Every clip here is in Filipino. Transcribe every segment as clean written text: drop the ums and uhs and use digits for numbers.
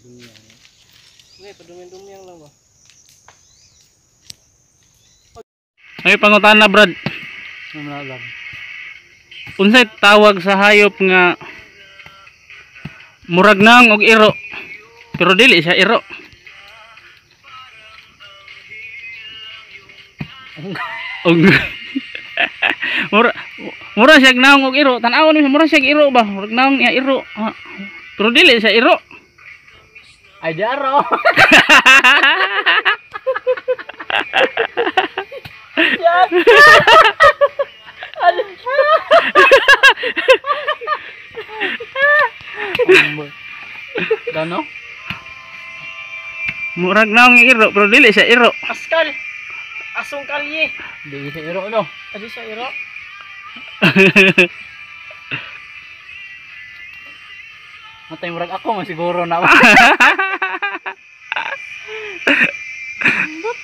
Hindi, paduming-duming lang ba? Ay pangutana Brad. Namlalag. Unsay tawag sa hayop nga murag nang og iro pero dili siya iro? Mura siya naong og iro. Tan-awon mo mura siya iro ba? Murag naong ya iro. Pero dili siya iro. Ay jaro. Yan. Gano? Murag naong iro pero dili siya iro. Askal. Asong kalye. Dili siya iro no. Adi siya iro. Matay murag ako man siguro na.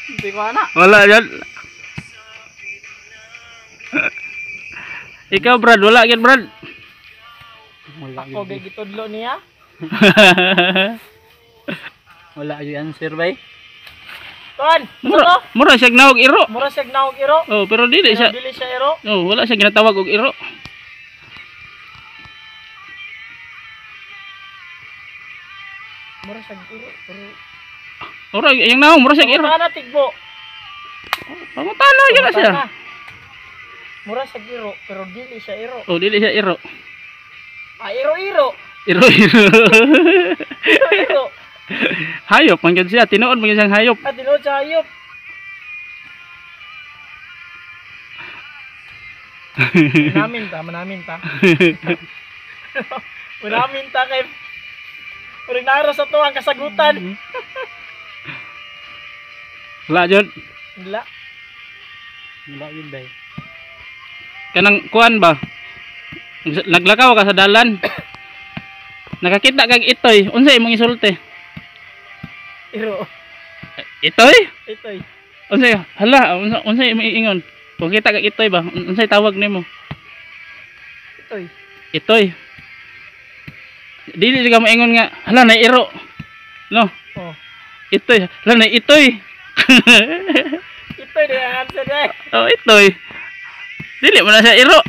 Hindi ko ana. Wala yan. Ikaw Brad, wala gid Brad. Ako gay gitudlo niya. Wala yung answer bay. Tuan, Mura siya naog iro. mura siya naog iro. Oh, pero dili siya. Dili siya iro. Oh, wala siya ginatawag og iro. Mura siya iro. Pero Ora, yung naong mura siya iro. ana tigbo. Pangutana gyud na siya. Mura siya iro, pero dili siya iro. Oh, dili siya iro. Ah, iro-iro. Iro. Iro-iro. Hayop man gyud siya, tinuod man gyud siyang hayop. Ah, tinuod siya hayop. Manamin ta. Manamin ta kay Puri naro sa tuwang kasagutan. Wala jud. Wala. Wala yun bay. Kanang kuan ba? Naglakaw ka sa dalan. Nakakita kag itoy, unsay imong isulti? Iro. Itoy? Itoy. Unsay? Hala, unsay imong ingon? Kung kita kag itoy ba, unsay tawag nimo? Itoy. Itoy. Dili ka moingon nga, hala na iro. No. Oh. Itoy, hala na itoy. Itoy di ang answer eh. Oh, itoy. Dili mo na siya iro.